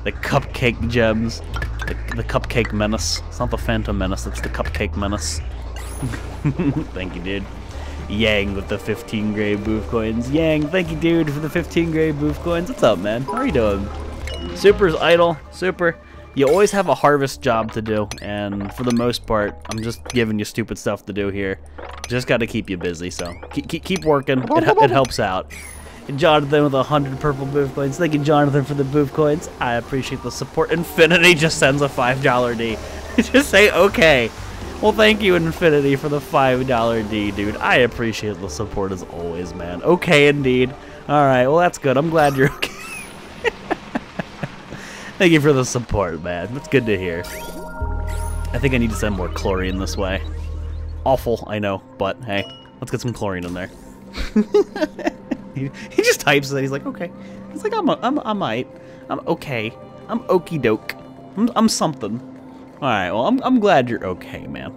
The cupcake gems. The cupcake menace. It's not the Phantom Menace, it's the cupcake menace. Thank you, dude. Yang with the 15 gray booth coins. Yang, thank you, dude, for the 15 gray booth coins. What's up, man? How are you doing? Super's idle. Super. You always have a harvest job to do, and for the most part, I'm just giving you stupid stuff to do here. Just got to keep you busy, so keep working. It helps out. And Jonathan with 100 purple booth coins. Thank you, Jonathan, for the booth coins. I appreciate the support. Infinity just sends a $5 D. Just say okay. Well, thank you, Infinity, for the $5 D, dude. I appreciate the support as always, man. Okay, indeed. All right, well, that's good. I'm glad you're okay. Thank you for the support, man. That's good to hear. I think I need to send more chlorine this way. Awful, I know, but hey, let's get some chlorine in there. he just types it. He's like, okay. He's like, I'm okay. I'm okie doke. I'm something. All right. Well, I'm glad you're okay, man.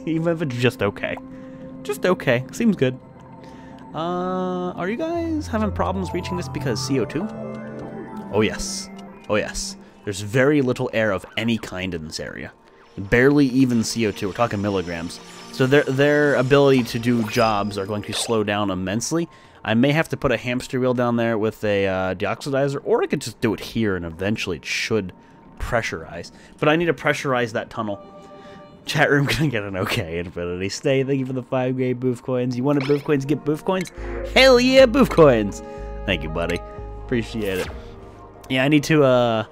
Even if it's just okay. Just okay. Seems good. Are you guys having problems reaching this because CO2? Oh yes. Oh yes. There's very little air of any kind in this area. Barely even CO2. We're talking milligrams. So their ability to do jobs are going to slow down immensely. I may have to put a hamster wheel down there with a deoxidizer, or I could just do it here and eventually it should pressurize. But I need to pressurize that tunnel. Chat room gonna get an okay, Infinity. Stay, thank you for the 5 gray booth coins. You wanted booth coins, get booth coins? Hell yeah, booth coins! Thank you, buddy. Appreciate it. Yeah, I need to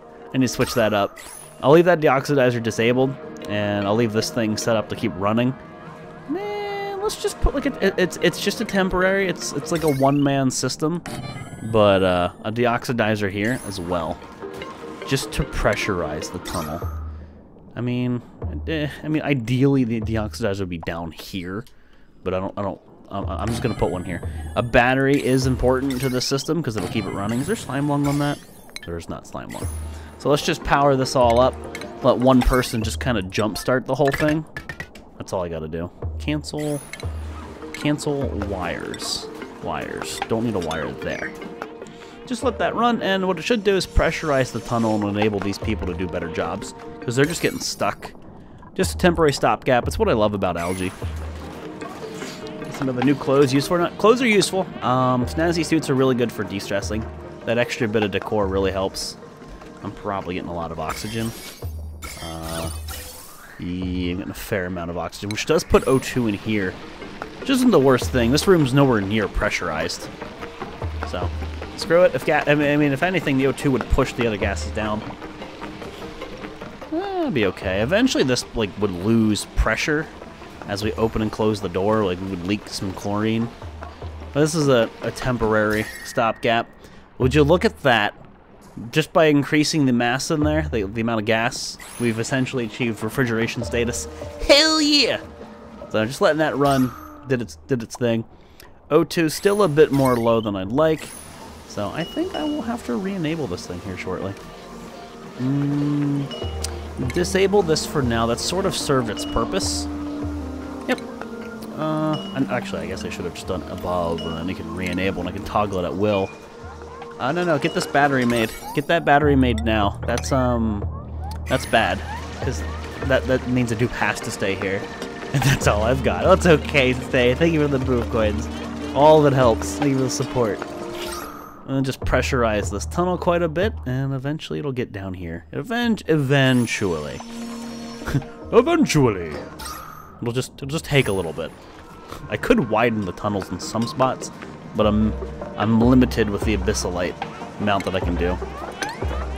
switch that up. I'll leave that deoxidizer disabled, and I'll leave this thing set up to keep running. Man, let's just put like it's just a temporary. It's like a one-man system, but a deoxidizer here as well, just to pressurize the tunnel. I mean, ideally the deoxidizer would be down here, but I'm just gonna put one here. A battery is important to the system because it'll keep it running. Is there slime lung on that? There's not slime lung. So let's just power this all up. Let one person just kind of jumpstart the whole thing. That's all I gotta do. Cancel wires. Wires. Don't need a wire there. Just let that run, and what it should do is pressurize the tunnel and enable these people to do better jobs, because they're just getting stuck. Just a temporary stopgap. It's what I love about algae. Some of the new clothes useful or not? Clothes are useful. Snazzy suits are really good for de-stressing. That extra bit of decor really helps. I'm probably getting a lot of oxygen. Yeah, I'm getting a fair amount of oxygen, which does put O2 in here. Which isn't the worst thing. This room's nowhere near pressurized. So, screw it. If anything, the O2 would push the other gases down. That'd be okay. Eventually, this would lose pressure as we open and close the door. Like, we would leak some chlorine. But this is a temporary stopgap. Would you look at that? Just by increasing the mass in there, the amount of gas, we've essentially achieved refrigeration status. Hell yeah! So just letting that run did its thing. O2 still a bit more low than I'd like, so I think I will have to re-enable this thing here shortly. Disable this for now. That sort of served its purpose. Yep. And actually, I guess I should have just done above, and then you can re-enable, and I can toggle it at will. No, get this battery made. Get that battery made now. That's bad, because that means the dupe has to stay here. And that's all I've got. That's okay to stay. Thank you for the booth coins. All of it helps. Thank you for the support. And then just pressurize this tunnel quite a bit, and eventually it'll get down here. Eventually. Eventually. It'll just take a little bit. I could widen the tunnels in some spots, but I'm limited with the abyssalite amount that I can do.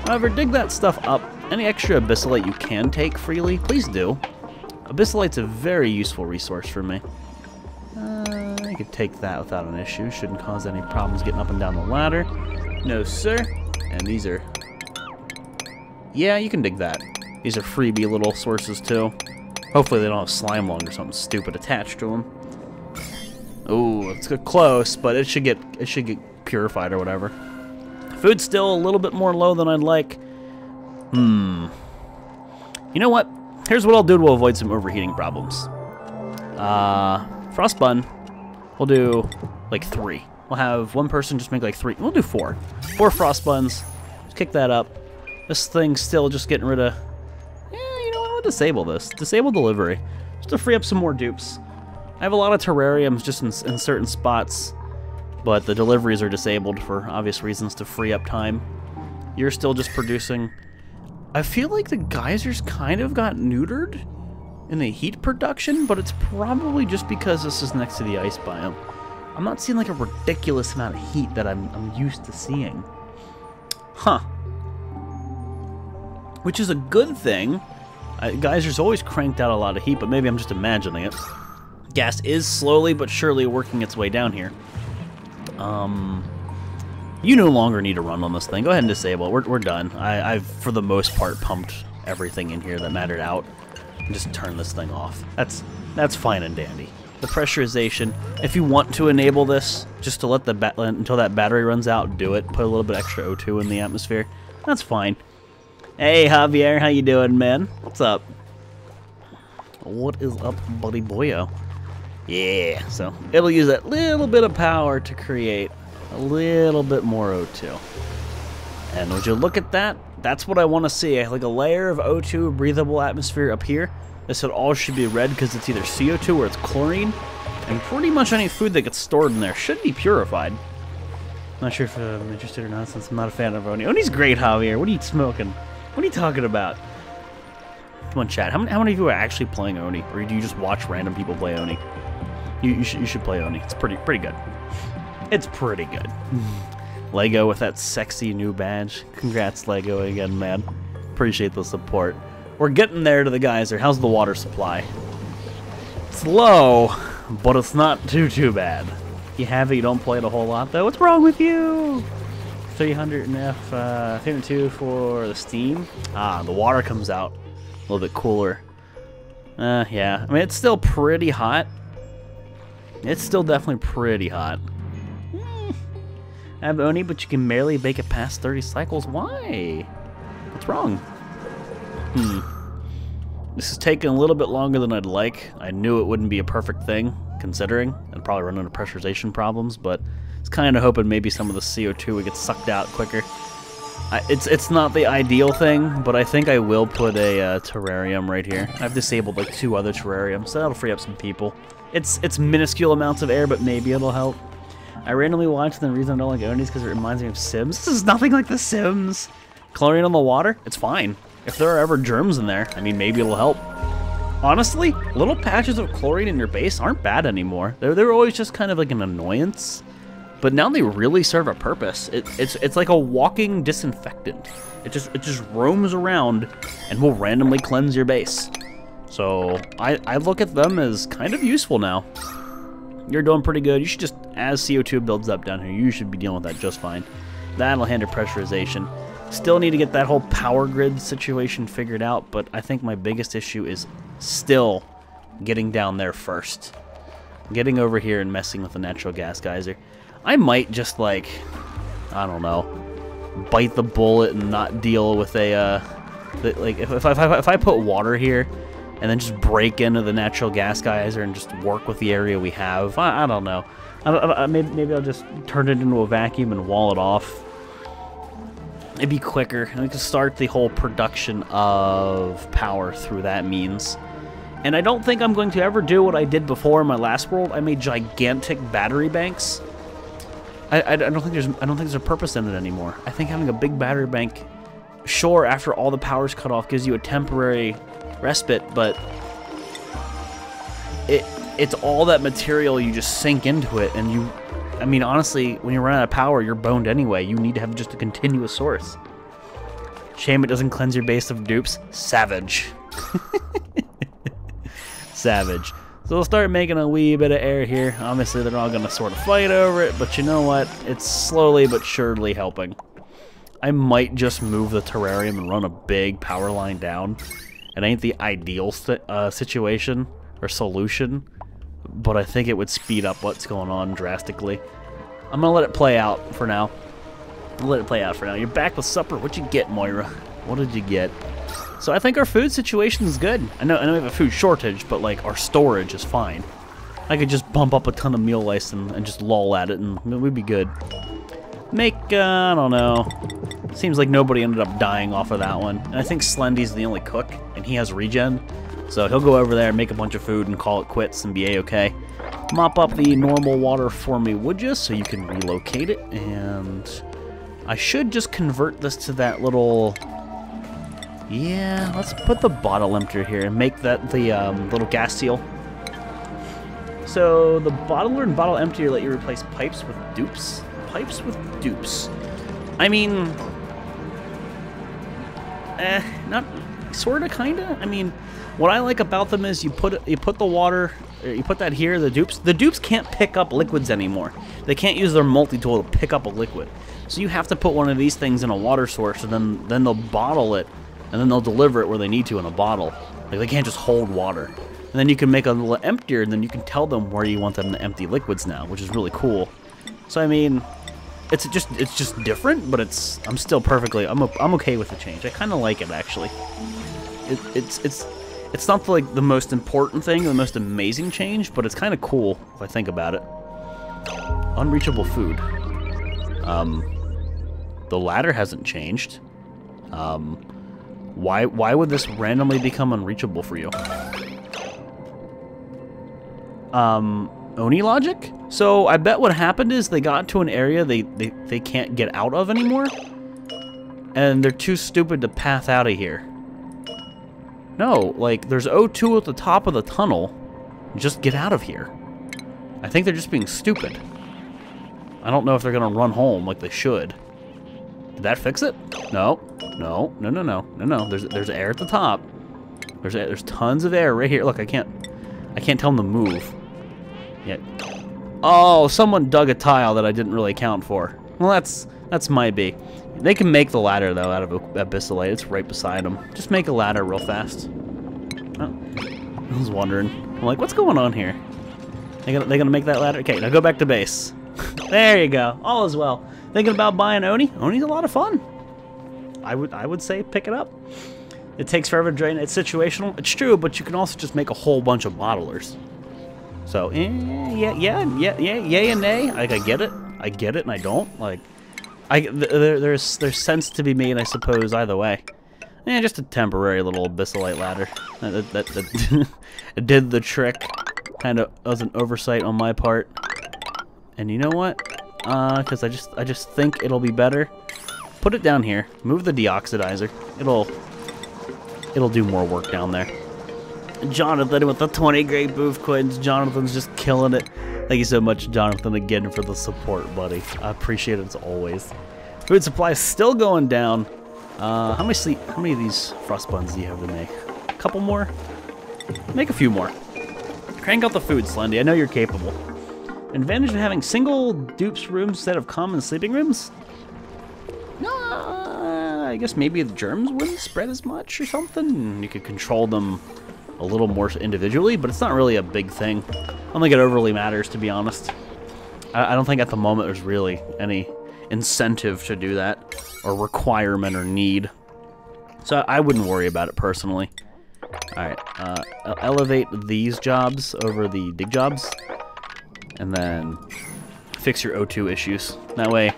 However, dig that stuff up. Any extra abyssalite you can take freely, please do. Abyssalite's a very useful resource for me. I could take that without an issue. Shouldn't cause any problems getting up and down the ladder. No, sir. And these are... Yeah, you can dig that. These are freebie little sources, too. Hopefully they don't have slime lung or something stupid attached to them. Ooh, it's close, but it should get purified or whatever. Food's still a little bit more low than I'd like. You know what? Here's what I'll do to avoid some overheating problems. Frost bun. We'll do like 3. We'll have one person just make like 3. We'll do 4. 4 frost buns. Just kick that up. This thing's still just getting rid of... Yeah, you know what? I'll disable this. Disable delivery. Just to free up some more dupes. I have a lot of terrariums just in certain spots, but the deliveries are disabled for obvious reasons to free up time. You're still just producing... I feel like the geysers kind of got neutered in the heat production, but it's probably just because this is next to the ice biome. I'm not seeing like a ridiculous amount of heat that I'm used to seeing. Huh. Which is a good thing. Geysers always cranked out a lot of heat, but maybe I'm just imagining it. Gas is slowly but surely working its way down here. You no longer need to run on this thing. Go ahead and disable it. We're done. I've, for the most part, pumped everything in here that mattered out. And just turn this thing off. That's fine and dandy. The pressurization, if you want to enable this, just to let the until that battery runs out, do it. Put a little bit extra O2 in the atmosphere. That's fine. Hey, Javier, how you doing, man? What's up? What is up, buddy boyo? Yeah, so it'll use that little bit of power to create a little bit more O2. And would you look at that? That's what I want to see. Like a layer of O2 breathable atmosphere up here. This all should be red because it's either CO2 or it's chlorine. And pretty much any food that gets stored in there should be purified. Not sure if I'm interested or not since I'm not a fan of Oni. Oni's great, Javier. What are you smoking? What are you talking about? Come on, chat. How many of you are actually playing Oni? Or do you just watch random people play Oni? You should play Oni. It's pretty good. It's pretty good. Lego with that sexy new badge. Congrats, Lego, again, man. Appreciate the support. We're getting there to the geyser. How's the water supply? It's low, but it's not too bad. You have it, you don't play it a whole lot, though. What's wrong with you? 300 and F, 302 for the steam. Ah, the water comes out a little bit cooler. Yeah. I mean, it's still pretty hot. It's still definitely pretty hot. I have Oni, but you can barely bake it past 30 cycles. Why? What's wrong? This is taking a little bit longer than I'd like. I knew it wouldn't be a perfect thing, considering. I'd probably run into pressurization problems, but I was kind of hoping maybe some of the CO2 would get sucked out quicker. It's not the ideal thing, but I think I will put a terrarium right here. I've disabled like 2 other terrariums, so that'll free up some people. It's minuscule amounts of air, but maybe it'll help. I randomly watched, and the reason I don't like Oni is because it reminds me of Sims. This is nothing like The Sims. Chlorine on the water? It's fine. If there are ever germs in there, I mean, maybe it'll help. Honestly, little patches of chlorine in your base aren't bad anymore. They were always just kind of like an annoyance, but now they really serve a purpose. It's like a walking disinfectant. It just roams around and will randomly cleanse your base. So I look at them as kind of useful now. You're doing pretty good. You should just, as CO2 builds up down here, you should be dealing with that just fine. That'll handle pressurization. Still need to get that whole power grid situation figured out, but I think my biggest issue is still getting down there first. Getting over here and messing with the natural gas geyser. I might just, like, I don't know, bite the bullet and not deal with a, like, if I put water here, and then just break into the natural gas geyser and just work with the area we have. I don't know. Maybe I'll just turn it into a vacuum and wall it off. It'd be quicker, and we can start the whole production of power through that means. And I don't think I'm going to ever do what I did before in my last world. I made gigantic battery banks. I don't think there's a purpose in it anymore. I think having a big battery bank, sure, after all the power's cut off, gives you a temporary respite, but it's all that material. You just sink into it, and I mean, honestly, when you run out of power, you're boned anyway. You need to have just a continuous source. Shame it doesn't cleanse your base of dupes. Savage. Savage. So we'll start making a wee bit of air here. Obviously, they're all going to sort of fight over it, but you know what? It's slowly but surely helping. I might just move the terrarium and run a big power line down. It ain't the ideal situation or solution, but I think it would speed up what's going on drastically. I'm going to let it play out for now. You're back with supper. What'd you get, Moira? What did you get? So I think our food situation is good. I know we have a food shortage, but like our storage is fine. I could just bump up a ton of meal ice and just lull at it, and we'd be good. Make, I don't know. Seems like nobody ended up dying off of that one. And I think Slendy's the only cook, and he has regen. So he'll go over there and make a bunch of food and call it quits and be a-okay. Mop up the normal water for me, would you? So you can relocate it. And I should just convert this to that little... Yeah, let's put the bottle emptier here and make that the little gas seal. So the bottler and bottle emptier let you replace pipes with dupes. Pipes with dupes. I mean, not sorta, kinda. I mean, what I like about them is you put the water, you put that here. The dupes can't pick up liquids anymore. They can't use their multi-tool to pick up a liquid. So you have to put one of these things in a water source, and then they'll bottle it, and then they'll deliver it where they need to in a bottle. Like, they can't just hold water. And then you can make a little emptier, and then you can tell them where you want them to empty liquids now, which is really cool. So I mean, it's just different, but I'm still perfectly I'm okay with the change. I kind of like it, actually. It's not like the most important thing, the most amazing change, but it's kind of cool if I think about it. Unreachable food. The ladder hasn't changed. Why would this randomly become unreachable for you? Oni logic? So I bet what happened is they got to an area they can't get out of anymore, and they're too stupid to path out of here. No, like, there's O2 at the top of the tunnel. Just get out of here. I think they're just being stupid. I don't know if they're gonna run home like they should. Did that fix it? No. No. No, no, no. No, no. There's air at the top. There's tons of air right here. Look, I can't tell them to move. Yeah. Oh, someone dug a tile that I didn't really account for. Well, that's might be. They can make the ladder, though, out of abyssalite. It's right beside them. Just make a ladder real fast. Oh, I was wondering. I'm like, what's going on here? They gonna make that ladder? Okay, now go back to base. There you go. All is well. Thinking about buying Oni? Oni's a lot of fun. I would say pick it up. It takes forever to drain. It's situational. It's true, but you can also just make a whole bunch of bottlers. So, yeah, yay and nay. Like, I get it, and I don't. Like, there's sense to be made, I suppose, either way. Just a temporary little abyssalite ladder. That it did the trick. Kind of was an oversight on my part. And you know what? Because I just think it'll be better. Put it down here. Move the deoxidizer. It'll do more work down there. Jonathan with the 20 great booth coins. Jonathan's just killing it. Thank you so much, Jonathan, again for the support, buddy. I appreciate it as always. Food supply is still going down. How many of these frost buns do you have to make? A couple more? Make a few more. Crank out the food, Slendy. I know you're capable. Advantage of having single dupes rooms instead of common sleeping rooms? I guess maybe the germs wouldn't spread as much or something. You could control them a little more individually, but it's not really a big thing. I don't think it overly matters, to be honest. I don't think at the moment there's really any incentive to do that, or requirement or need. So I wouldn't worry about it personally. Alright, elevate these jobs over the dig jobs, and then fix your O2 issues. That way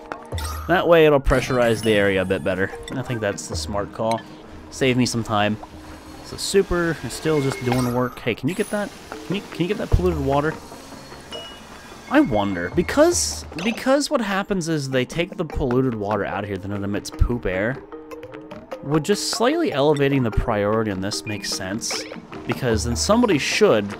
it'll pressurize the area a bit better. I think that's the smart call. Save me some time. So super is still just doing the work. Hey, can you get that? Can you get that polluted water? I wonder, because what happens is they take the polluted water out of here, then it emits poop air. Would just slightly elevating the priority on this make sense? Because then somebody should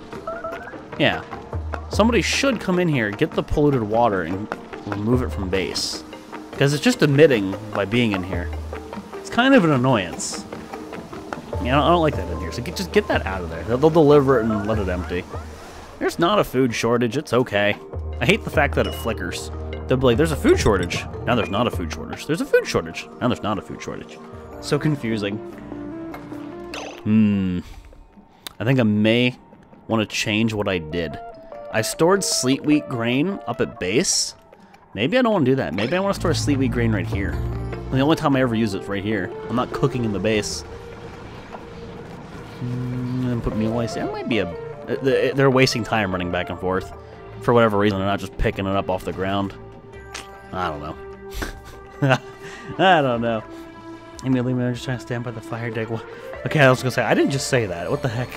come in here, get the polluted water, and remove it from base. Because it's just emitting by being in here. It's kind of an annoyance. Yeah, I don't like that in here, so just get that out of there. They'll deliver it and let it empty. There's not a food shortage, it's okay. I hate the fact that it flickers. They'll be like, there's a food shortage. Now there's not a food shortage. There's a food shortage. Now there's not a food shortage. So confusing. I think I may want to change what I did. I stored sleet wheat grain up at base. Maybe I don't want to do that. Maybe I want to store sleet wheat grain right here. The only time I ever use it is right here. I'm not cooking in the base. And put meal ice. That might be They're wasting time running back and forth. For whatever reason, they're not just picking it up off the ground. I don't know. I don't know. Immediately, I'm just trying to stand by the fire deck. Okay, I was gonna say, I didn't just say that. What the heck?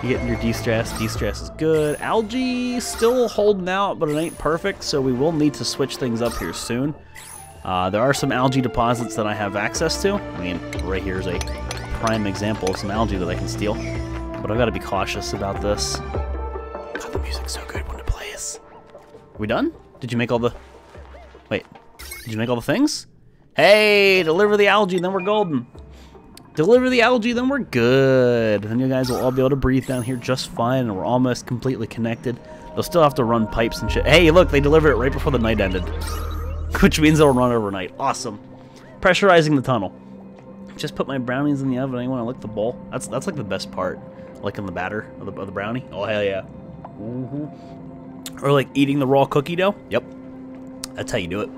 You getting your de-stress. De-stress is good. Algae still holding out, but it ain't perfect, so we will need to switch things up here soon. There are some algae deposits that I have access to. I mean, right here is a prime example of some algae that I can steal. But I've got to be cautious about this. God, the music's so good when it plays. Are we done? Did you make all the... Wait. Did you make all the things? Hey, deliver the algae, then we're golden. Deliver the algae, then we're good. Then you guys will all be able to breathe down here just fine, and we're almost completely connected. They'll still have to run pipes and shit. Hey, look, they delivered it right before the night ended. Which means they'll run overnight. Awesome. Pressurizing the tunnel. Just put my brownies in the oven. I want to lick the bowl. That's like the best part. Licking the batter of the brownie. Oh, hell yeah. Or like eating the raw cookie dough. Yep. That's how you do it.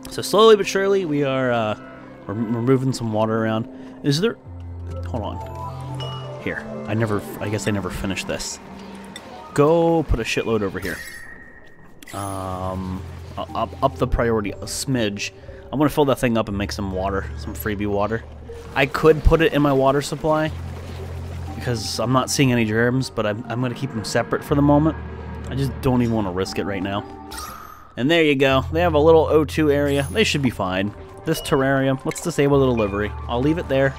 So slowly but surely, we are we're moving some water around. Is there... Hold on. Here. I guess I never finished this. Go put a shitload over here. Up the priority a smidge. I'm gonna fill that thing up and make some water, some freebie water. I could put it in my water supply because I'm not seeing any germs, but I'm gonna keep them separate for the moment. I just don't even want to risk it right now. And there you go. They have a little O2 area. They should be fine. This terrarium, let's disable the delivery. I'll leave it there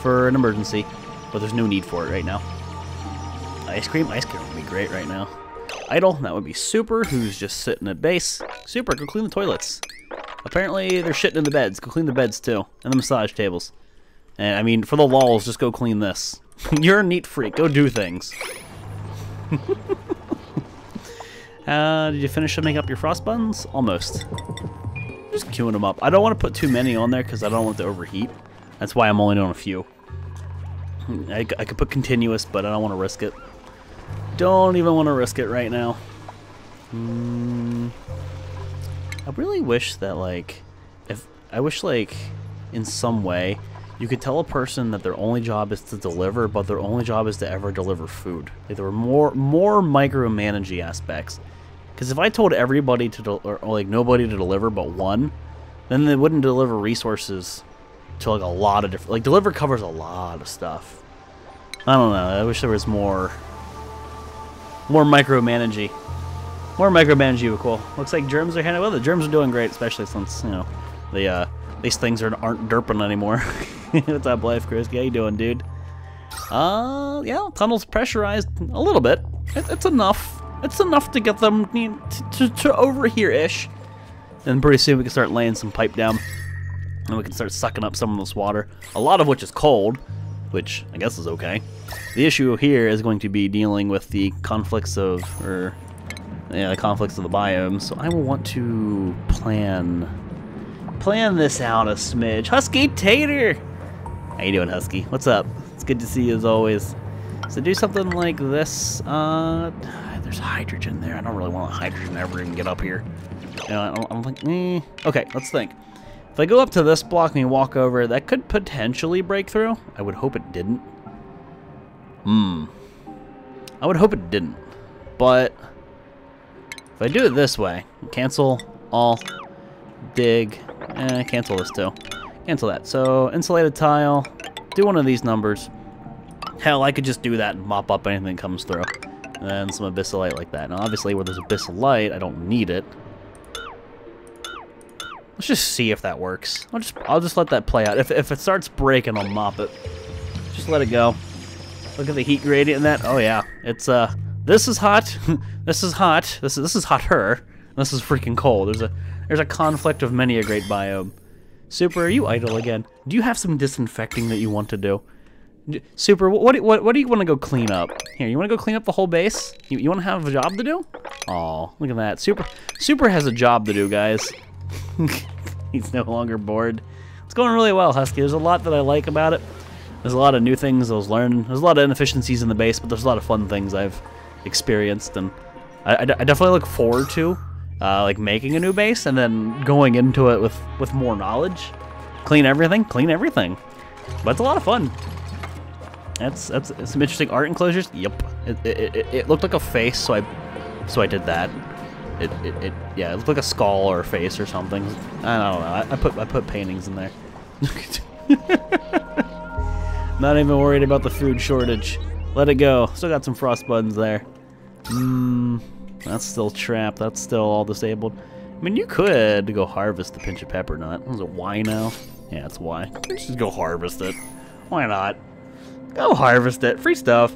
for an emergency, but there's no need for it right now. Ice cream would be great right now. Idle, that would be Super, who's just sitting at base. Super, go clean the toilets. Apparently, they're shitting in the beds. Go clean the beds, too. And the massage tables. And, I mean, for the lulz, just go clean this. You're a neat freak. Go do things. Did you finish making up your frost buns? Almost. Just queuing them up. I don't want to put too many on there because I don't want it to overheat. That's why I'm only doing a few. I could put continuous, but I don't want to risk it. Don't even want to risk it right now. I really wish that, like, in some way, you could tell a person that their only job is to deliver, but their only job is to ever deliver food. Like, there were more micromanaging aspects. Because if I told everybody to, or like nobody to deliver but one, then they wouldn't deliver resources to like a lot of different. Like, deliver covers a lot of stuff. I don't know. I wish there was more micromanaging. More micromanaging would be cool. Looks like germs are handling well. The germs are doing great, especially since, you know, these things aren't derping anymore. What's up, Life Chris? How you doing, dude? Yeah, tunnel's pressurized a little bit. It's enough. It's enough to get them to over here-ish. And pretty soon we can start laying some pipe down. And we can start sucking up some of this water. A lot of which is cold, which I guess is okay. The issue here is going to be dealing with the conflicts of, the conflicts of the biome. So I will want to plan this out a smidge. Husky Tater! How you doing, Husky? What's up? It's good to see you as always. So do something like this. There's hydrogen there. I don't really want hydrogen to ever even get up here. I don't think... Okay, let's think. If I go up to this block and we walk over, that could potentially break through. I would hope it didn't. I would hope it didn't. But if I do it this way, cancel all, dig, cancel this too. Cancel that. So insulated tile, do one of these numbers. Hell, I could just do that and mop up anything that comes through. And then some abyssal light like that. Now obviously where there's abyssal light, I don't need it. Let's just see if that works. I'll just let that play out. If it starts breaking, I'll mop it. Just let it go. Look at the heat gradient in that. Oh yeah, it's this is hot. This is hot. This is hotter. This is freaking cold. There's a conflict of many a great biome. Super, are you idle again? Do you have some disinfecting that you want to do? Super, what do you want to go clean up? Here, you want to go clean up the whole base? You want to have a job to do? Oh, look at that. Super has a job to do, guys. He's no longer bored. It's going really well, Husky. There's a lot that I like about it. There's a lot of new things I was learning. There's a lot of inefficiencies in the base, but there's a lot of fun things I've experienced, and I definitely look forward to like making a new base and then going into it with more knowledge. Clean everything. But it's a lot of fun. That's some interesting art enclosures. Yep. It looked like a face, so I did that. Yeah, it looked like a skull or a face or something. I don't know. I put paintings in there. Not even worried about the food shortage. Let it go. Still got some frost buttons there. That's still trapped. That's still all disabled. I mean, you could go harvest the pinch of pepper nut. Was it Y now? Yeah, it's Y. Just go harvest it. Why not? Go harvest it. Free stuff.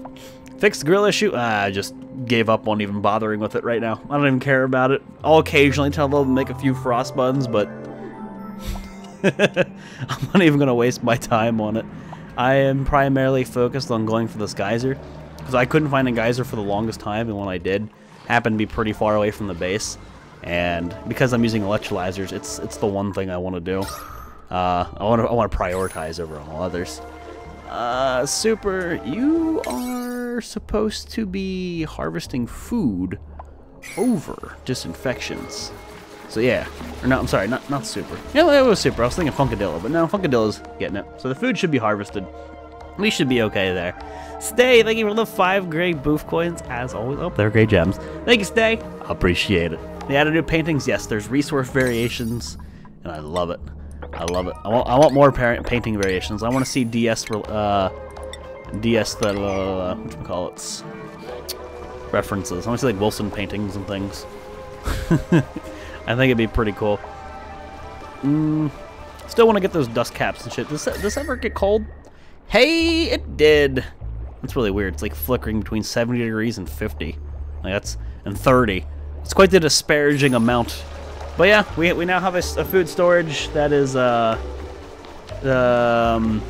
Fix the grill issue? I just gave up on even bothering with it right now. I don't even care about it. I'll occasionally tell them to make a few frost buttons, but I'm not even going to waste my time on it. I am primarily focused on going for this geyser, because I couldn't find a geyser for the longest time, and when I did, happened to be pretty far away from the base. And because I'm using electrolyzers, it's the one thing I want to do. I want to prioritize over all others. Super, you are supposed to be harvesting food over disinfections. So yeah, or no, I'm sorry, not Super. Yeah, it was Super. I was thinking Funkadillo, but no, Funkadilla's getting it. So the food should be harvested. We should be okay there. Stay, thank you for the 5 great booth coins, as always. Oh, they're great gems. Thank you, Stay. I appreciate it. They added new paintings. Yes, there's resource variations, and I love it. I love it. I want more painting variations. I want to see whatchamacallits, references. I want to see like Wilson paintings and things. I think it'd be pretty cool. Still want to get those dust caps and shit. Does this ever get cold? Hey, it did. That's really weird. It's like flickering between 70 degrees and 50. Like that's and 30. It's quite the disparaging amount. But yeah, we now have a food storage that is whatchamacallit,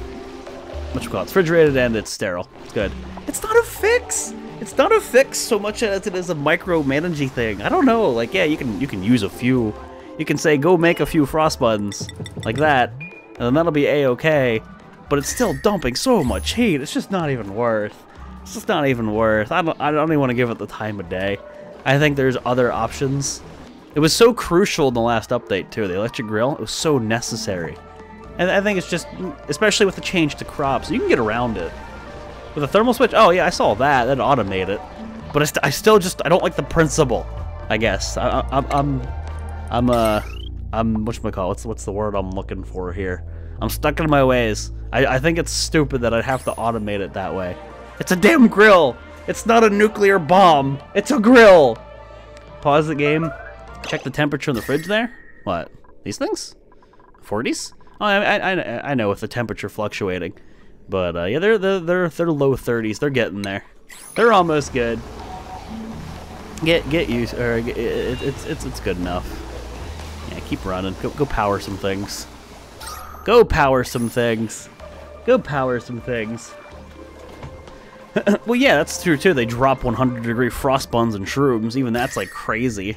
it's refrigerated and it's sterile. It's good. It's not a fix. It's not a fix so much as it is a micromanaging thing. I don't know. Like, yeah, you can use a few. You can say go make a few frost buttons like that, and then that'll be a-okay. But it's still dumping so much heat. It's just not even worth. It's just not even worth. I don't even want to give it the time of day. I think there's other options. It was so crucial in the last update too. The electric grill. It was so necessary. And I think it's just, especially with the change to crops, you can get around it. With a thermal switch, oh yeah, I saw that. That'd automate it. But I still just, I don't like the principle. I guess I'm whatchamacallit, what's the word I'm looking for here? I'm stuck in my ways. I think it's stupid that I'd have to automate it that way. It's a damn grill. It's not a nuclear bomb. It's a grill. Pause the game. Check the temperature in the fridge there. What? These things? 40s? Oh, I know with the temperature fluctuating, but yeah, they're low 30s. They're getting there. They're almost good. Get used, or it's good enough. Yeah, keep running. Go power some things. Go power some things. Go power some things. Well, yeah, that's true too. They drop 100-degree frost buns and shrooms. Even that's like crazy.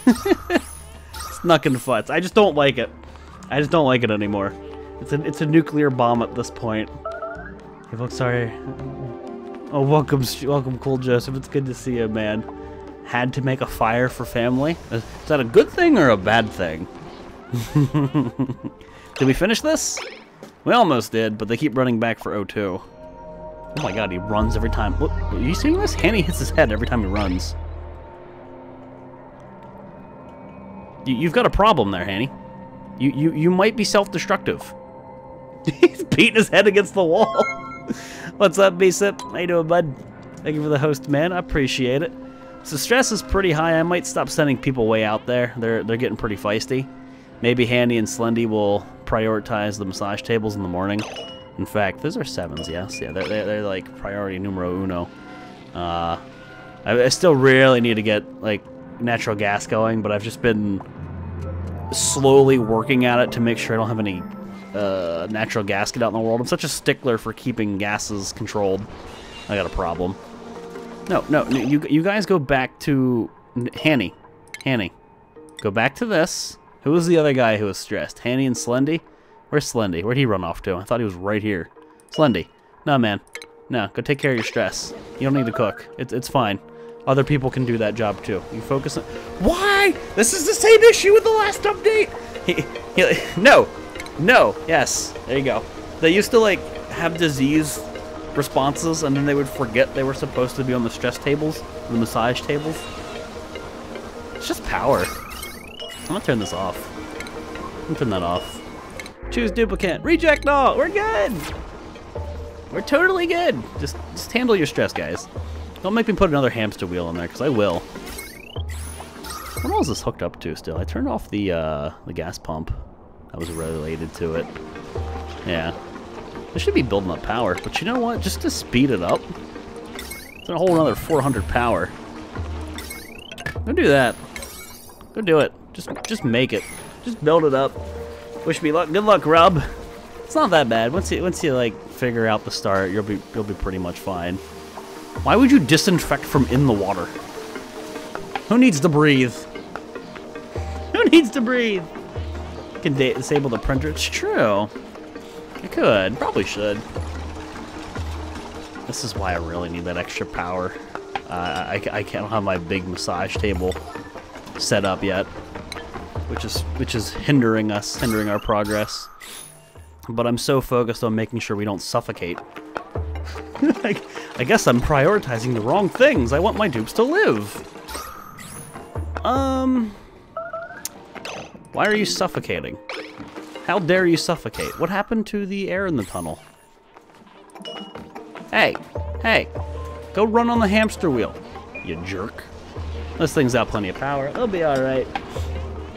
It's not gonna futz. I just don't like it. I just don't like it anymore. It's a nuclear bomb at this point. Hey, folks, sorry. Oh, welcome, Cool Joseph. It's good to see you, man. Had to make a fire for family. Is that a good thing or a bad thing? Did we finish this? We almost did, but they keep running back for O2. Oh my god, he runs every time. Look, are you seeing this? Hanny hits his head every time he runs. You've got a problem there, Hanny. You might be self-destructive. He's beating his head against the wall. What's up, B-Sip? How you doing, bud? Thank you for the host, man. I appreciate it. So stress is pretty high. I might stop sending people way out there. They're getting pretty feisty. Maybe Handy and Slendy will prioritize the massage tables in the morning. In fact, those are 7s, yes. Yeah, they're like priority numero uno. I still really need to get like natural gas going, but I've just been slowly working at it to make sure I don't have any natural gas get out in the world. I'm such a stickler for keeping gases controlled. I got a problem. No, you guys go back to Hanny. Go back to this. Who was the other guy who was stressed? Hanny and Slendy? Where's Slendy? Where'd he run off to? I thought he was right here. Slendy. No, man. No, go take care of your stress. You don't need to cook. It's fine. Other people can do that job too. You focus on... Why? This is the same issue with the last update! No! Yes. There you go. They used to, like, have disease responses, and then they would forget they were supposed to be on the stress tables, the massage tables. It's just power. I'm gonna turn this off. I'm gonna turn that off. Choose duplicate. Reject all. We're good. We're totally good. Just handle your stress, guys. Don't make me put another hamster wheel in there, because I will. What else is this hooked up to still? I turned off the gas pump. That was related to it. Yeah. This should be building up power, but you know what? Just to speed it up, it's a whole another 400 power. Go do that. Go do it. Just make it. Just build it up. Wish me luck. Good luck, Rob. It's not that bad. Once you like figure out the start, you'll be pretty much fine. Why would you disinfect from in the water? Who needs to breathe? Who needs to breathe? Can disable the printer? It's true. I could. Probably should. This is why I really need that extra power. I can't have my big massage table set up yet, which is hindering our progress. But I'm so focused on making sure we don't suffocate. I guess I'm prioritizing the wrong things. I want my dupes to live. Why are you suffocating? How dare you suffocate? What happened to the air in the tunnel? Hey, go run on the hamster wheel, you jerk. This thing's got plenty of power. It'll be all right.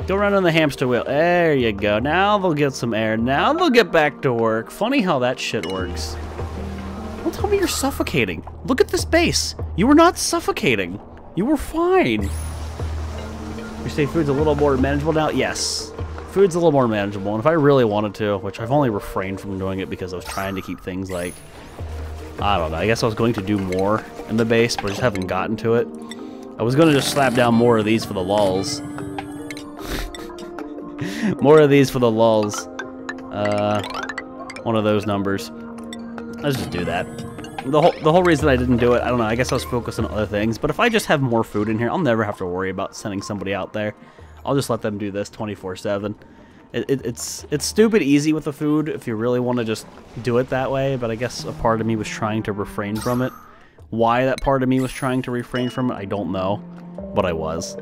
Go run on the hamster wheel. There you go. Now they'll get some air. Now they'll get back to work. Funny how that shit works. Don't tell me you're suffocating. Look at this base. You were not suffocating. You were fine. You say food's a little more manageable now? Yes. Food's a little more manageable, and if I really wanted to, which I've only refrained from doing it because I was trying to keep things like, I don't know, I guess I was going to do more in the base, but I just haven't gotten to it. I was going to just slap down more of these for the lulz. More of these for the lulz. One of those numbers. Let's just do that. The whole reason I didn't do it, I don't know, I guess I was focused on other things, but if I just have more food in here, I'll never have to worry about sending somebody out there. I'll just let them do this 24/7. It's stupid easy with the food if you really want to just do it that way, but I guess a part of me was trying to refrain from it. Why that part of me was trying to refrain from it, I don't know, but I was.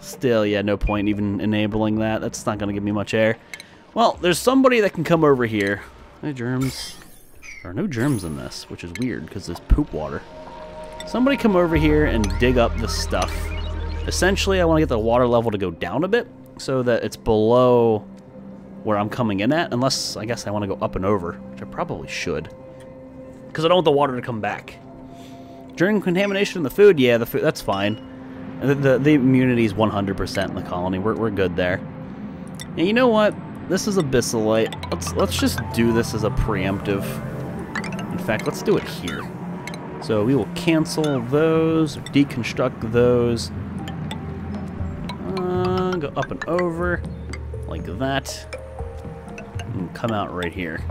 Still, yeah, no point even enabling that. That's not going to give me much air. Well, there's somebody that can come over here. Any germs? There are no germs in this, which is weird because there's poop water. Somebody come over here and dig up this stuff. Essentially, I want to get the water level to go down a bit so that it's below where I'm coming in at, unless I guess I want to go up and over, which I probably should, because I don't want the water to come back. During contamination in the food, yeah, the food, that's fine. The immunity is 100% in the colony. We're good there. And you know what? This is abyssalite. Let's just do this as a preemptive. In fact, let's do it here. So we will cancel those, deconstruct those. Go up and over, like that, and come out right here.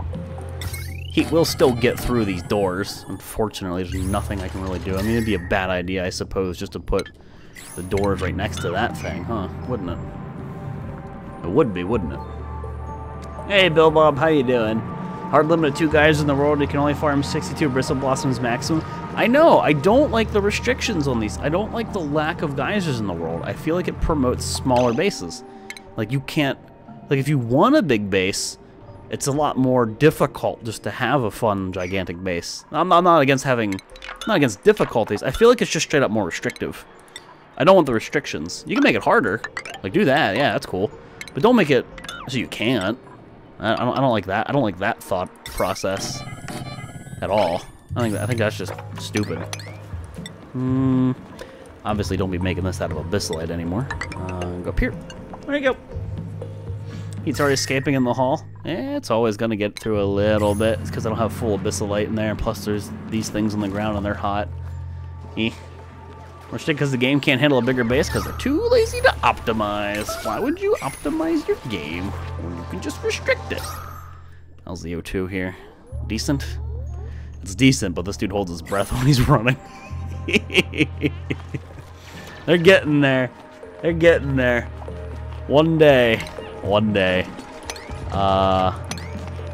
Heat will still get through these doors. Unfortunately, there's nothing I can really do. I mean, it'd be a bad idea, I suppose, just to put the doors right next to that thing, huh? Wouldn't it? It would be, wouldn't it? Hey, Bill Bob, how you doing? Hard limit of 2 guys in the world. You can only farm 62 bristle blossoms maximum. I know, I don't like the restrictions on these. I don't like the lack of geysers in the world. I feel like it promotes smaller bases. Like, you can't, like, if you want a big base, it's a lot more difficult just to have a fun, gigantic base. I'm not against difficulties. I feel like it's just straight up more restrictive. I don't want the restrictions. You can make it harder. Like, do that, yeah, that's cool. But don't make it so you can't. I don't like that. I don't like that thought process at all. I think that's just stupid. Obviously, don't be making this out of abyssalite anymore. Go up here. There you go. Heat's already escaping in the hall. Eh, it's always gonna get through a little bit. It's because I don't have full abyssalite in there, and plus there's these things on the ground and they're hot. Or shit, because the game can't handle a bigger base because they're too lazy to optimize. Why would you optimize your game when you can just restrict it? How's the O2 here? Decent? It's decent, but this dude holds his breath when he's running. They're getting there. They're getting there. One day. One day. Yeah,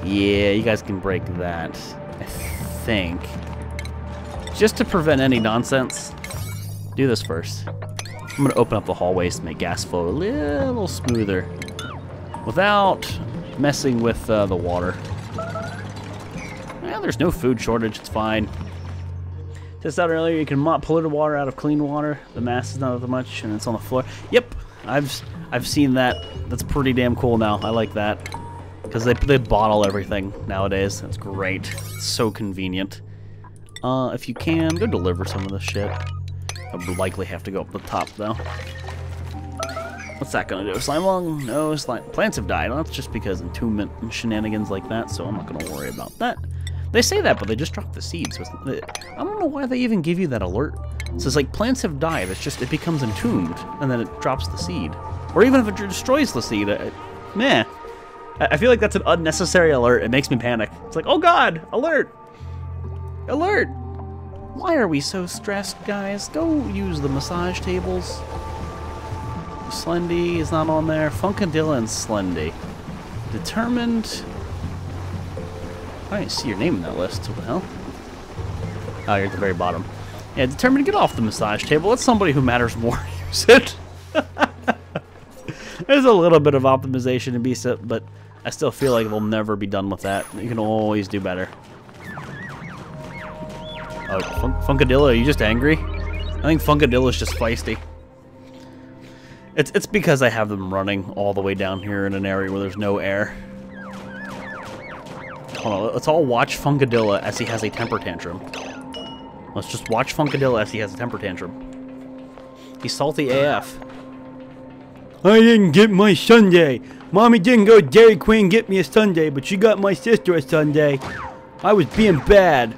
you guys can break that. I think. Just to prevent any nonsense, do this first. I'm gonna open up the hallways to make gas flow a little smoother without messing with the water. Well, there's no food shortage, it's fine. Just out earlier, you can mop polluted water out of clean water. The mass is not that much, and it's on the floor. Yep, I've seen that. That's pretty damn cool now. I like that. Because they bottle everything nowadays. That's great. It's so convenient. If you can, go deliver some of this shit. I would likely have to go up the top, though. What's that gonna do? Slime lung? No, slime. Plants have died. Well, that's just because entombment and shenanigans like that, so I'm not gonna worry about that. They say that, but they just drop the seeds. So I don't know why they even give you that alert. It says, like, plants have died. It's just, it becomes entombed, and then it drops the seed. Or even if it destroys the seed, meh. I feel like that's an unnecessary alert. It makes me panic. It's like, oh god, alert! Alert! Why are we so stressed, guys? Go use the massage tables. Slendy is not on there. Funkadilla and Slendy. Determined. I didn't see your name in that list. What the hell? Oh, you're at the very bottom. Yeah, determined to get off the massage table. Let somebody who matters more use it. There's a little bit of optimization in BSIP, but I still feel like we'll never be done with that. You can always do better. Oh, Funkadilla, are you just angry? I think Funkadilla's just feisty. It's because I have them running all the way down here in an area where there's no air. Hold on, let's all watch Funkadilla as he has a temper tantrum. Let's just watch Funkadilla as he has a temper tantrum. He's salty AF. I didn't get my sundae. Mommy didn't go to Dairy Queen and get me a sundae, but she got my sister a sundae. I was being bad.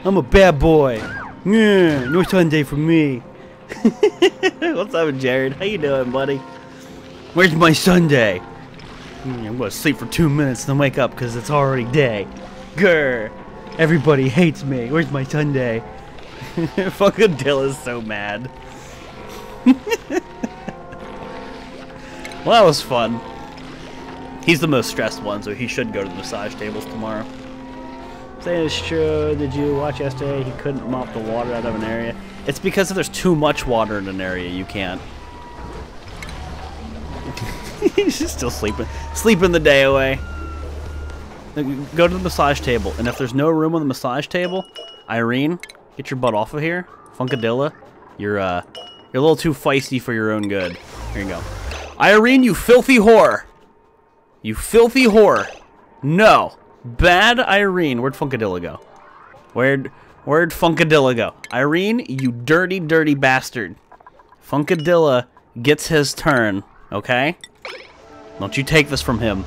I'm a bad boy. Yeah, no sundae for me. What's up, Jared? How you doing, buddy? Where's my sundae? I'm gonna sleep for 2 minutes and then wake up because it's already day. Grr. Everybody hates me. Where's my sundae? Funkadilla's so mad. Well, that was fun. He's the most stressed one, so he should go to the massage tables tomorrow. Say it's true. Did you watch yesterday? He couldn't mop the water out of an area. It's because if there's too much water in an area, you can't. He's just still sleeping. Sleeping the day away. Go to the massage table, and if there's no room on the massage table, Irene, get your butt off of here. Funkadilla, you're a little too feisty for your own good. Here you go. Irene, you filthy whore. You filthy whore. No. Bad Irene. Where'd Funkadilla go? Where'd Funkadilla go? Irene, you dirty, dirty bastard. Funkadilla gets his turn, okay? Don't you take this from him.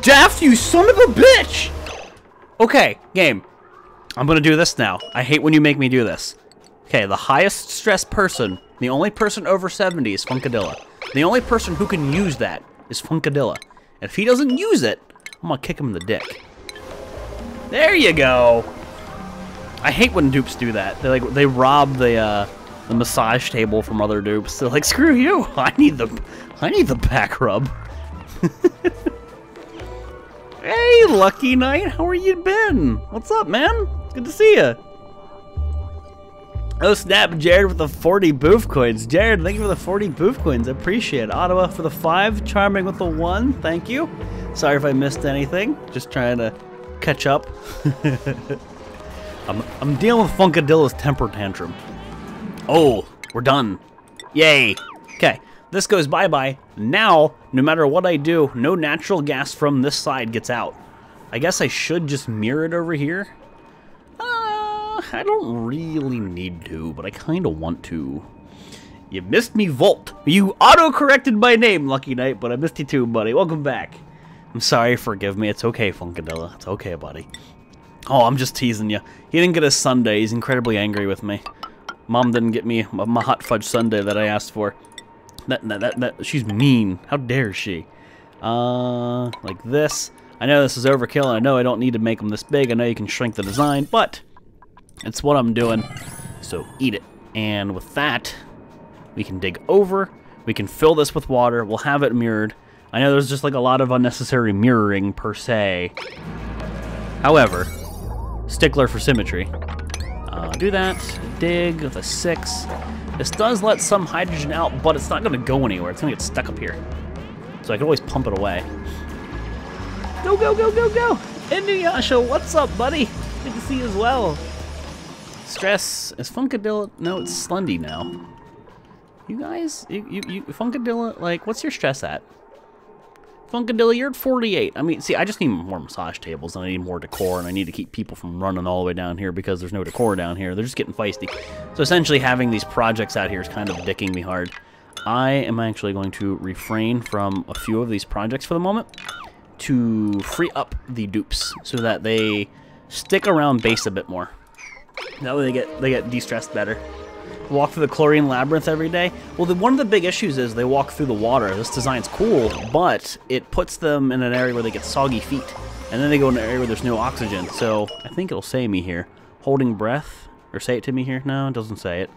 Daft, you son of a bitch! Okay, game. I'm gonna do this now. I hate when you make me do this. Okay, the highest stress person, the only person over 70 is Funkadilla. The only person who can use that is Funkadilla. And if he doesn't use it, I'm gonna kick him in the dick. There you go. I hate when dupes do that. They rob the massage table from other dupes. They're like, screw you. I need the back rub. Hey, Lucky Knight, how are you been? What's up, man? Good to see you. Oh snap, Jared with the 40 boof coins. Jared, thank you for the 40 boof coins. I appreciate it. Ottawa for the 5, Charming with the 1. Thank you. Sorry if I missed anything. Just trying to catch up. I'm dealing with Funkadilla's temper tantrum. Oh, we're done. Yay. Okay, this goes bye-bye. Now, no matter what I do, no natural gas from this side gets out. I guess I should just mirror it over here. I don't really need to, but I kind of want to. You missed me, Volt. You auto-corrected my name, Lucky Knight, but I missed you too, buddy. Welcome back. I'm sorry, forgive me. It's okay, Funkadilla. It's okay, buddy. Oh, I'm just teasing you. He didn't get a sundae. He's incredibly angry with me. Mom didn't get me my hot fudge sundae that I asked for. She's mean. How dare she? Like this. I know this is overkill, and I know I don't need to make them this big. I know you can shrink the design, but it's what I'm doing. So eat it. And with that, we can dig over. We can fill this with water. We'll have it mirrored. I know there's just like a lot of unnecessary mirroring per se. However, stickler for symmetry. Do that. Dig with a 6. This does let some hydrogen out, but it's not going to go anywhere. It's going to get stuck up here. So I can always pump it away. Go, go, go, go, go! Inuyasha, what's up, buddy? Good to see you as well. Stress. Is Funkadilla? No, it's SUNDAE now. You guys, Funkadilla, like, what's your stress at? Funkadilla, you're at 48. I mean, see, I just need more massage tables, and I need more decor, and I need to keep people from running all the way down here because there's no decor down here. They're just getting feisty. So essentially, having these projects out here is kind of dicking me hard. I am actually going to refrain from a few of these projects for the moment to free up the dupes so that they stick around base a bit more. That way they get de-stressed better. Walk through the chlorine labyrinth every day. Well, one of the big issues is they walk through the water. This design's cool, but it puts them in an area where they get soggy feet, and then they go in an area where there's no oxygen. So I think it'll say me here, holding breath, or say it to me here. No, it doesn't say it.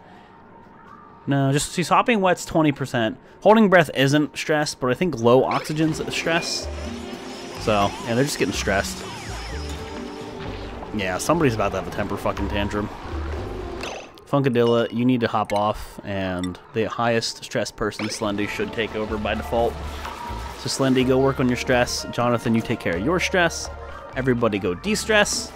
No, just see, sopping wet's 20%. Holding breath isn't stress, but I think low oxygen's stress. So yeah, they're just getting stressed. Yeah, somebody's about to have a temper fucking tantrum. Funkadilla, you need to hop off, and the highest stress person, SUNDAE, should take over by default. So SUNDAE, go work on your stress. Jonathan, you take care of your stress. Everybody go de-stress.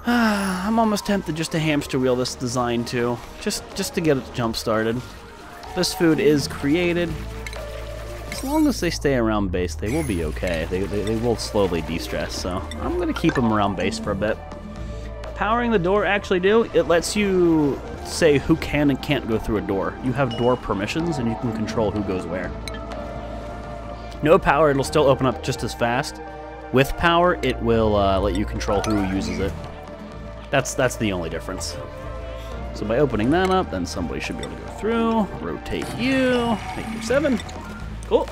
I'm almost tempted just to hamster wheel this design too, just to get it jump started. This food is created. As long as they stay around base, they will be okay. They will slowly de-stress, so I'm going to keep them around base for a bit. Powering the door actually it lets you say who can and can't go through a door. You have door permissions and you can control who goes where. No power, it'll still open up just as fast. With power, it will let you control who uses it. That's the only difference. So by opening that up, then somebody should be able to go through. Rotate you. Make you 7. Cool.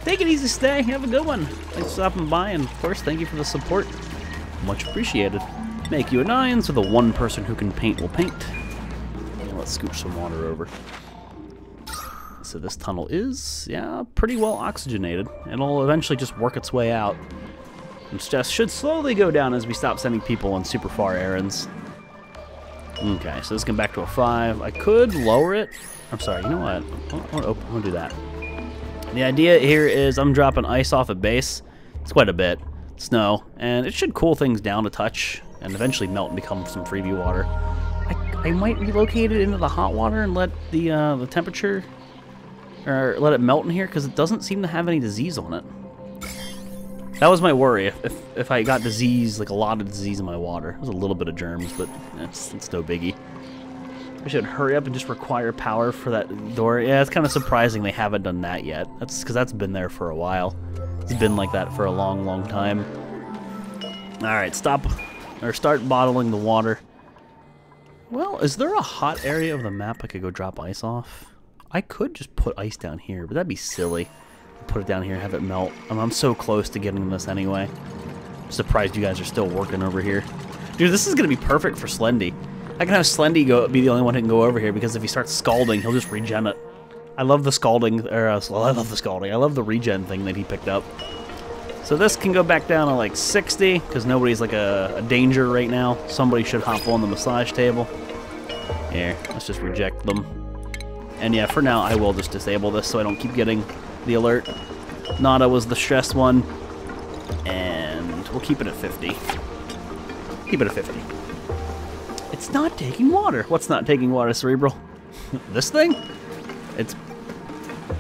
Take it easy, Stay. Have a good one. Thanks for stopping by, and of course, thank you for the support. Much appreciated. Make you a 9, so the one person who can paint will paint. And let's scooch some water over. So this tunnel is, yeah, pretty well oxygenated. It'll eventually just work its way out. And stress should slowly go down as we stop sending people on super far errands. Okay, so this can back to a 5. I could lower it. I'm sorry, you know what? I'm gonna do that. The idea here is I'm dropping ice off at base. It's quite a bit. Snow, and it should cool things down a touch and eventually melt and become some freebie water. I might relocate it into the hot water and let the temperature, or let it melt in here, because it doesn't seem to have any disease on it. That was my worry, if I got disease, like a lot of disease in my water. There's a little bit of germs, but it's no biggie. I should hurry up and just require power for that door. Yeah, it's kind of surprising they haven't done that yet. That's because that's been there for a while. It's been like that for a long, long time. Alright, start bottling the water. Well, is there a hot area of the map I could go drop ice off? I could just put ice down here, but that'd be silly. Put it down here, have it melt. I'm so close to getting this anyway. I'm surprised you guys are still working over here. Dude, this is going to be perfect for SUNDAE. I can have SUNDAE be the only one who can go over here, because if he starts scalding, he'll just regen it. I love the scalding, I love the scalding. I love the regen thing that he picked up. So this can go back down to like 60, because nobody's like a danger right now. Somebody should hop on the massage table. Here, let's just reject them. And yeah, for now, I will just disable this so I don't keep getting the alert. Nada was the stress one. And we'll keep it at 50. Keep it at 50. It's not taking water. What's not taking water, Cerebral? This thing? It's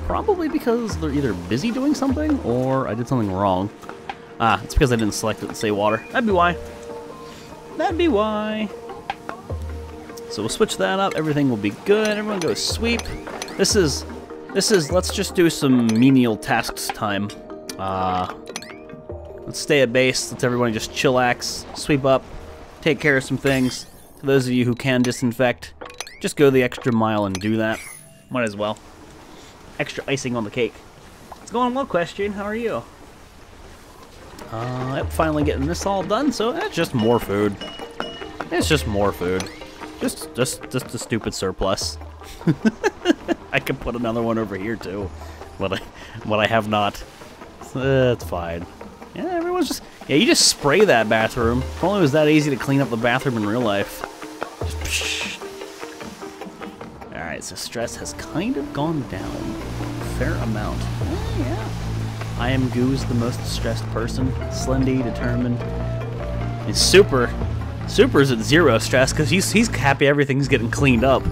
probably because they're either busy doing something or I did something wrong. Ah, it's because I didn't select it and say water. That'd be why. That'd be why. So we'll switch that up. Everything will be good. Everyone go sweep. This is, let's just do some menial tasks time. Let's stay at base. Let's everybody just chillax, sweep up, take care of some things. For those of you who can disinfect, just go the extra mile and do that. Might as well. Extra icing on the cake. It's going well, Question. How are you? Yep, finally getting this all done, so that's just more food. It's just more food. Just a stupid surplus. I could put another one over here too, but I have not. It's fine. Yeah, everyone's was just... Yeah, you just spray that bathroom. If only it was that easy to clean up the bathroom in real life. Just... Alright, so stress has kind of gone down. A fair amount. Yeah. I am Goose, the most stressed person. Slendy, determined. And Super. Super's at 0 stress because he's happy everything's getting cleaned up.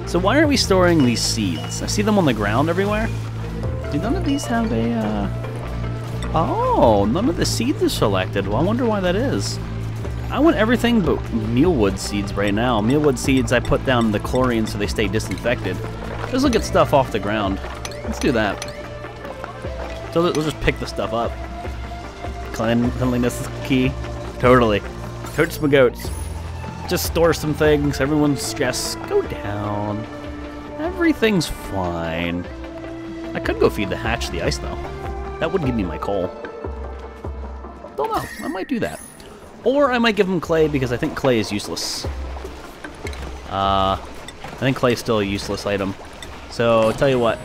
So why are we storing these seeds? I see them on the ground everywhere. Do none of these have a, Oh, none of the seeds are selected. Well, I wonder why that is. I want everything but mealwood seeds right now. Mealwood seeds I put down in the chlorine so they stay disinfected. Let's look at stuff off the ground. Let's do that. So we'll just pick the stuff up. Cleanliness is key. Totally. Totes my goats. Just store some things. Everyone's stress go down. Everything's fine. I could go feed the hatch the ice though. That would give me my coal. Don't know. I might do that. Or I might give him clay because I think clay is useless. I think clay is still a useless item. So I'll tell you what.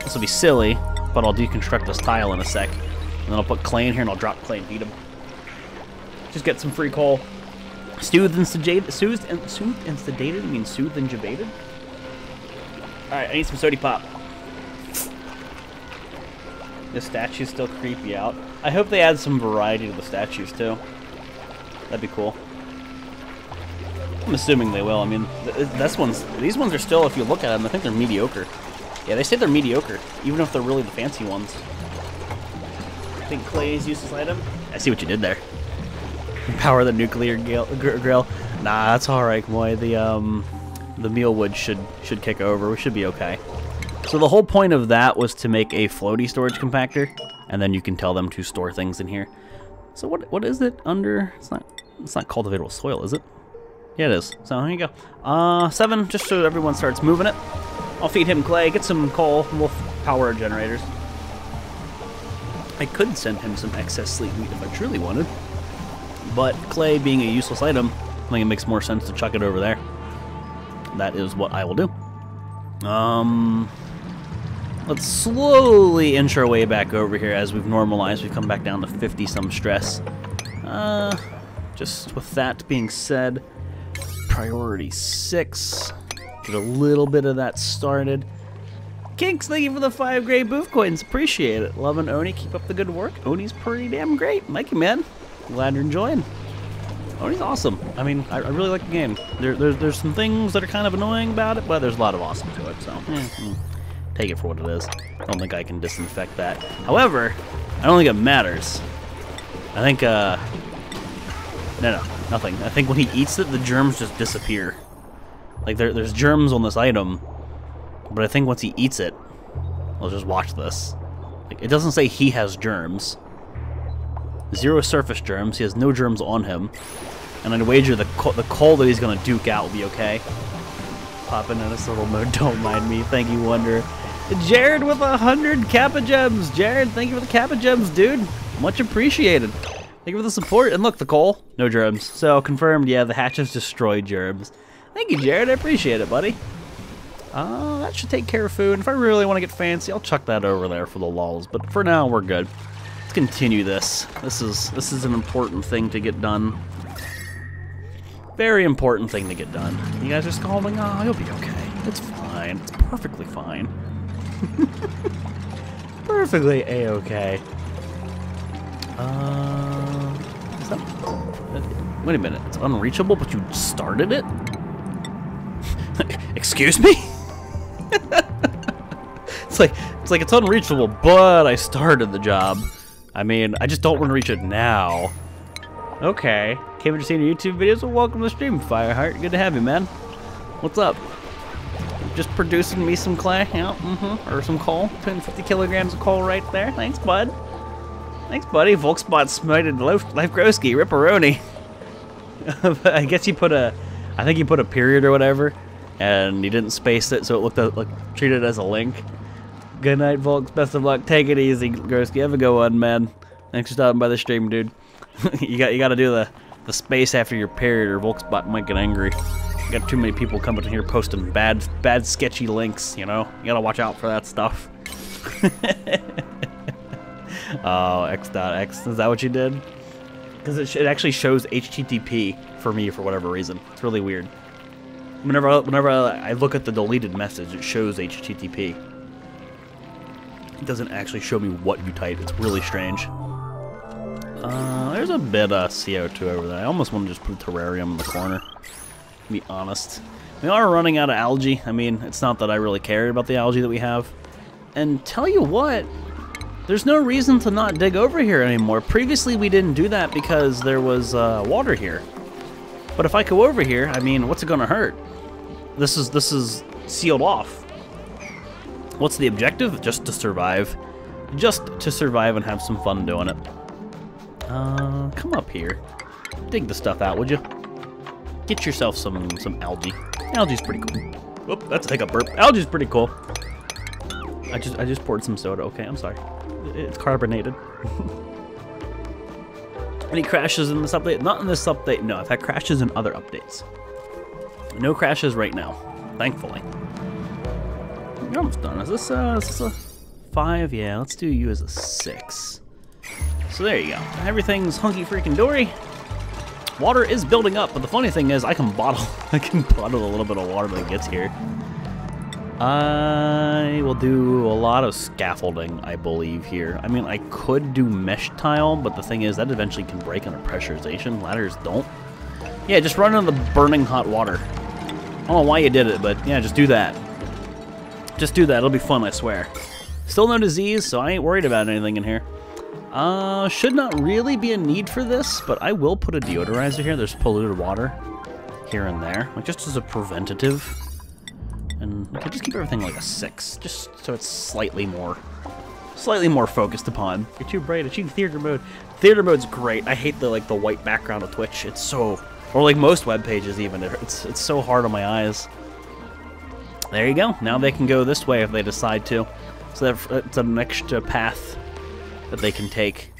This will be silly, but I'll deconstruct this tile in a sec. And then I'll put clay in here and I'll drop clay and feed him. Just get some free coal. Soothed and sedated? Soothed and sedated? You mean soothed and jubated? Alright, I need some sody pop. This statue's still creepy out. I hope they add some variety to the statues too. That'd be cool. I'm assuming they will. I mean, these ones are still, if you look at them, I think they're mediocre. Yeah, they say they're mediocre, even if they're really the fancy ones. I think clay is useless item. I see what you did there. Power the nuclear grill. Nah, that's all right, boy. The mealwood should kick over. We should be okay. So the whole point of that was to make a floaty storage compactor, and then you can tell them to store things in here. So what is it under? It's not cultivatable soil, is it? Yeah, it is. So here you go. 7, just so everyone starts moving it. I'll feed him clay, get some coal, and we'll power our generators. I could send him some excess sleep meat if I truly wanted. But clay being a useless item, I think it makes more sense to chuck it over there. That is what I will do. Let's slowly inch our way back over here as we've normalized. We've come back down to 50 some stress. Just with that being said, priority 6. Get a little bit of that started. Kinks, thank you for the 5 gray booth coins. Appreciate it. Love and Oni, keep up the good work. Oni's pretty damn great. Thank you, man. Glad you're enjoying. Oni's awesome. I mean, I really like the game. There's some things that are kind of annoying about it, but there's a lot of awesome to it, so take it for what it is. I don't think I can disinfect that. However, I don't think it matters. I think, no, nothing. I think when he eats it, the germs just disappear. Like, there's germs on this item, but I think once he eats it, I'll just watch this. Like, it doesn't say he has germs. 0 surface germs. He has no germs on him. And I'd wager the coal that he's going to duke out will be okay. Popping in this little mode. Don't mind me. Thank you, Wonder. Jared with 100 Kappa Gems. Jared, thank you for the Kappa Gems, dude. Much appreciated. Thank you for the support. And look, the coal. No germs. So, confirmed, yeah, the hatches destroy germs. Thank you, Jared. I appreciate it, buddy. That should take care of food. If I really want to get fancy, I'll chuck that over there for the lulz. But for now, we're good. Let's continue this. This is an important thing to get done. Very important thing to get done. You guys are scolding? Oh, you'll be okay. It's fine. It's perfectly fine. Perfectly a-okay. Is that... Wait a minute. It's unreachable, but you started it? Excuse me? It's like it's unreachable, but I started the job. I mean, I just don't want to reach it now. Okay. Came to see your YouTube videos. Well, welcome to the stream, Fireheart. Good to have you, man. What's up? Just producing me some clay, yeah, or some coal. 250 kilograms of coal right there. Thanks, bud. Thanks, buddy. Volksbot smited Life Growski, Ripperoni. I guess you put a, I think you put a period or whatever, and you didn't space it, so it looked like treated as a link. Good night, Volks. Best of luck. Take it easy, Growski. Have a good one, man. Thanks for stopping by the stream, dude. you got to do the space after your period, or Volksbot might get angry. You got too many people coming in here posting bad, sketchy links. You know, you gotta watch out for that stuff. Oh, x.x. Is that what you did? Because it actually shows HTTP for me for whatever reason. It's really weird. Whenever I look at the deleted message, it shows HTTP. It doesn't actually show me what you typed. It's really strange. There's a bit of CO2 over there. I almost want to just put a terrarium in the corner, to be honest. We are running out of algae. I mean, it's not that I really care about the algae that we have. And tell you what, there's no reason to not dig over here anymore. Previously, we didn't do that because there was water here. But if I go over here, I mean, what's it gonna hurt? This is sealed off. What's the objective? Just to survive. Just to survive and have some fun doing it. Come up here. Dig the stuff out, would you? Get yourself some algae. Algae's pretty cool. Whoop, that's a hiccup burp. Algae's pretty cool. I just poured some soda. Okay, I'm sorry. It's carbonated. Any crashes in this update? Not in this update, no. I've had crashes in other updates. No crashes right now, thankfully. You're almost done. Is this a 5? Yeah, let's do you as a 6. So there you go. Everything's hunky freaking dory. Water is building up, but the funny thing is I can bottle a little bit of water that gets here. I will do a lot of scaffolding, I believe, here. I mean, I could do mesh tile, but the thing is that eventually can break under pressurization. Ladders don't. Yeah, just run into the burning hot water. I don't know why you did it, but yeah, just do that. Just do that. It'll be fun, I swear. Still no disease, so I ain't worried about anything in here. Should not really be a need for this, but I will put a deodorizer here. There's polluted water here and there, like just as a preventative. And we could just keep everything like a 6, just so it's slightly more focused upon. You're too bright. Achieve theater mode. Theater mode's great. I hate the white background of Twitch. It's so, or like most web pages even. It's so hard on my eyes. There you go. Now they can go this way if they decide to. So that's an extra path that they can take.